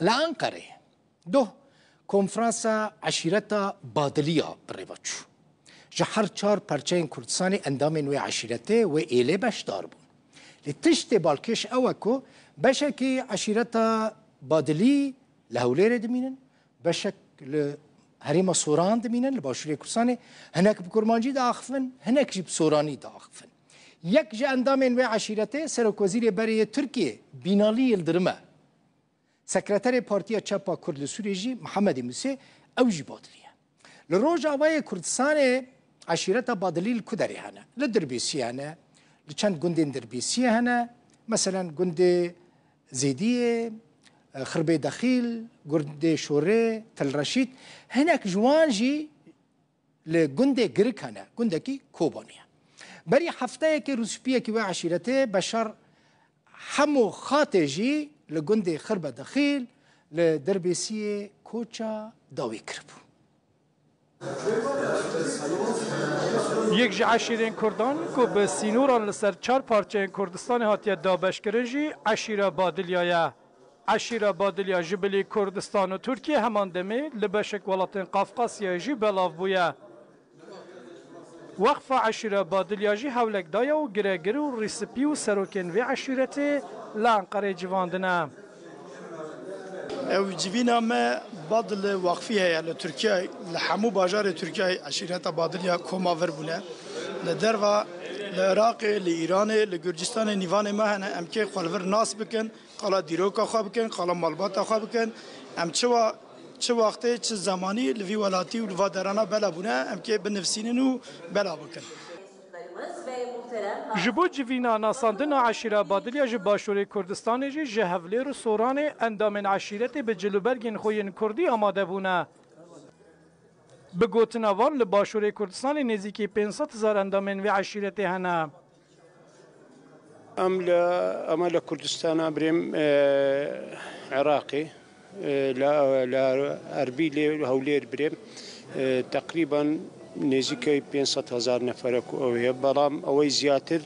لأنقرة دو کنفرانسا عشیرتا بادلیا بریوچو جهر چار پرچین کردستانی اندامین و عشیرته و ایله بشدار بون لتشت بالکش اوکو بشکی عشیرتا بادلی لهولیر دمینن بشک هریم سوران دمینن لباشوری کردستانی هنک بکرمانجی داخفن هنک جب سورانی داخفن یک جه اندامین و عشیرته سرک وزیر بری ترکیه بینالی یلدرمه سکرتر پارتیا چپا کرد سوریجی محمد موسی اوجی بادلیه لروج آوای کردستان عشیرتا بادلی الکدری هنه لدربیسی هنه لچند گندین دربیسی هنه مثلا گند زیدیه خربی دخیل گرد شوره تل رشید هناك جوانجي لگند گرک هنه گندکی کوبانیه بری هفته که روسپیه که و عشیرته بشر همو خاطجی لگند خرب دخیل لدربیسی کوچا داوی کربو یک جه عشیرین کردان که به سینوران لسر چار پارچه کردستان هاتیه دابش کرنجی عشیره بادلیایه عشیره بادلیا جبلی کردستان و ترکیه همان دمی لبشک ولاتین قفقاسیه جی بلاف بویه وقف عشیره بادلیا جی هولک دایا و گره و ریسپی و سروکن و عشیرتی لانقره جواندنه او جوینا ما بادل وقفیه یا لترکیه لحمو باجار ترکیه عشیرتا بادلیا کوما وربونه لدروا لعراق لإيران لگرجستان نیوان ما هن ام که خالور ناس بکن قالا دیروکا خواه بکن قالا مالباتا خواه بکن ام چه وقته چه زمانی لوی ولاتی و لوا درانا بلا بونه ام که بنفسینن و بلا بکن جبو جوینا ناساندن عشیره بادلیا جب باشوری کردستان جی جهولیر و سوران اندامن عشیرتی به جلوبرگین خوین کردی آماده بونه به گوتناوان لباشوری کردستان نزدیکی 500,000 اندامن و عشیرتی هنه أمل كردستان بريم عراقي لا أربيل هولير بريم تقريبا نزيكي 500,000 نفر وهي برام أوي زياتر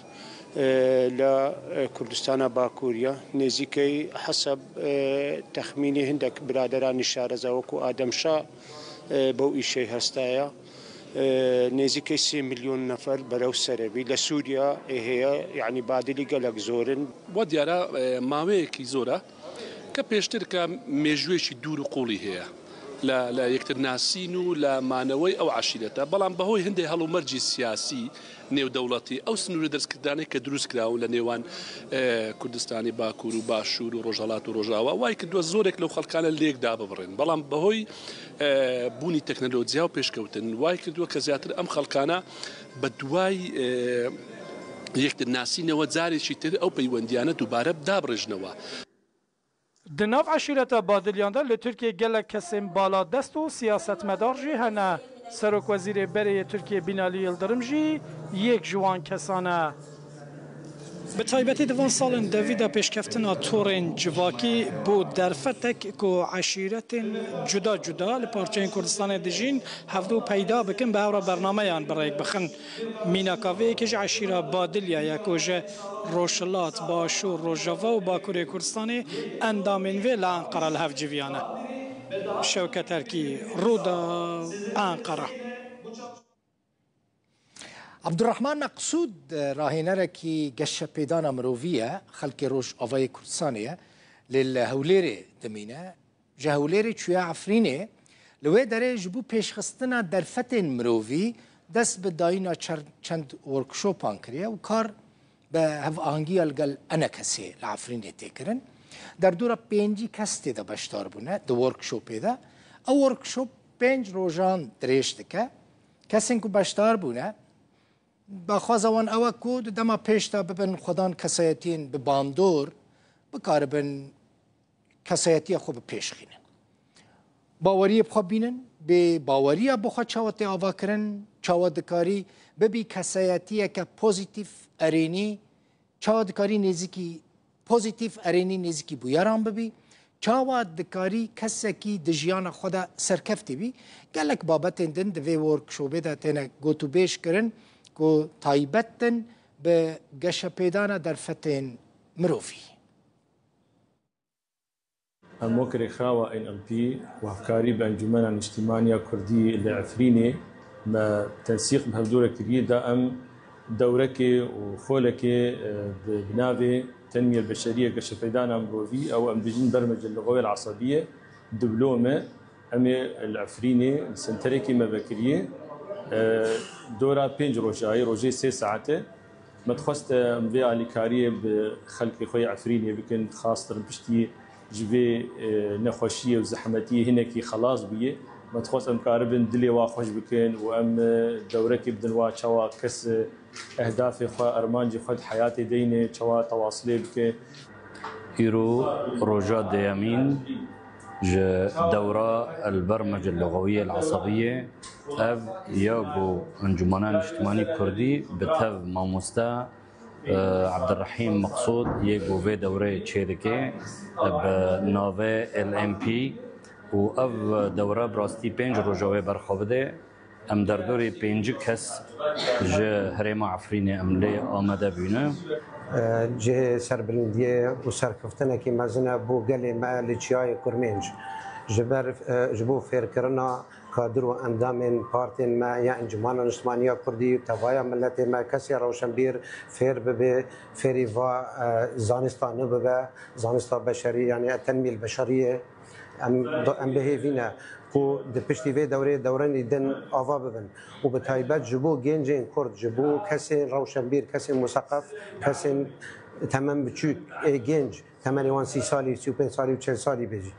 لا كردستان باكوريا نزيكي حسب تخميني هندك برادران الشارزة وكو آدم شاه بو إشي هستايا نزيكي 3 مليون نفر برو سربي لسوريا هي يعني بادلي قلق زورن وديارا ماويكي زورا كبيشتر كميجويشي دور قولي هي لا يكتر ناسينو لا مانوي او عشيرته بلان بهوي هندي هلو مرجي سياسي نيو دولتي او سنور درس كداني كدروس كراو لنيوان كردستاني باكور وباشور وروجالات وروجاوا واي كدو زورك لو خلقان الليك داببرين بلان بهوي بوني تكنولوجيا وبيشكوتن واي كدو كزياتر ام خلقانا بدواي يكتر ناسينو وزاري شيتر او بيونديانا دوباره دابرجنوا دناف عشیرتا بادلیانده لترکیه گلک کسیم بالا دست و سیاست مدار جی هنه سرک وزیر بری ترکیه بینالی یلدرم جی یک جوان کسانه به تایبەتی دوان ساڵن دەڤیدا پێشکەفتنا تۆڕێن جڤاکی بۆ دەرفەتێک کۆ عەشیرەتên جودا جودا لە پارچەیên کوردستانê dijîn hevdû peyda bikin bi hewra bernameyan birêk bixin mînakaveyekê ji عەشîra Badilya ya ku ji Rojhilat, Başûr, Rojava û Bakurê Kurdistanê endamên vê li Enqera li hev civiyane. Şewket Erkî, Rûda Enqera. عبدالرحمن مقصود راهنره کی گش پیدانا مروویه خلق روش آوای کردستانیه للهوليري دمینه جهوليري چویا عفرینه لوی داره جبو پیشخستنا درفتن مرووی دست به داینا چند ورکشوپان کریه و کار به هف آهنگی الگل انا کسی لعفرینه تکرن در دورا 5 کس تیده بشتار بونه دو ورکشوپی ده او ورکشوپ 5 روزان دریشته که کسین که بشتار بونه بخوازوان اوه کود دما پیشتا ببن خودان کسایتین به باندور بکاربن کسایتی خوب پیش خینن باوری بخواب بینن به باوری بخواد چاوتی آوا کرن چاوادکاری ببی کسایتی که پوزیتیف ارینی چاوادکاری نزیکی پوزیتیف ارینی نزیکی بویاران ببی چاوادکاری کسی که دجیان خدا سرکفتی بی گلک بابتن دن دوی ورک شوبه ده تینه گوتو بیش کرن کو تایبەتن بە گەشە پێدانە دەرفەتێن مرۆڤی موكري خاوة NLP وافكاري بانجمن الاجتماعية كردي العفريني ما تنسيق بهدورة كريدة ام دوركي وخولكي بنافي التنمية البشرية كشفيدانا مروفي او ام بجن برمجة اللغوية العصبية دبلومة امي العفريني السنتريكي مبكرية دورة بينج روجي 6 ساعات ما تخصت مبيع لكارية بخلق خوي عفريني بكن خاصة بشتي جبي نخوشية وزحمتية هناكي خلاص بيه ما تخص ام كاربن دلي واخوش بكن وام دوركي بدن واتشوا كس اهدافي خو ارمانجي خد حياتي ديني تشوا تواصلي بك إيرو روجا ديامين دورة البرمجة اللغوية العصبية أب ياغو انجمنان اجتماعي كردي بتهف ماموستا عبد الرحيم مقصود ياغو في دورة تشيركي بنوفي LMP و اف دوره براستی 5 روزه برخوابده ام در دوری 5 کس جه هرما عفرینی عملی آمده بینه جه سربلندیه و سرکفتنه که مزنه بو گلی ما لچیای کرمنج جبو فیر کرنا کادر و اندام پارتین ما یا انجمان اجتماعی کردی توایا ملت ما کسی روشنبیر فیر ببه فیری و زانستان ببه زانستا بشری یعنی التنميه البشريه ام بهيفينا كو دبشتي في دوران يدن افا ببن وبتايبات جبو جينجين كرد جبو كسين روشنبير كسين مثقف كسين تمام بتشوك جينج 88 سالي 35 سالي و 40 سالي بيجي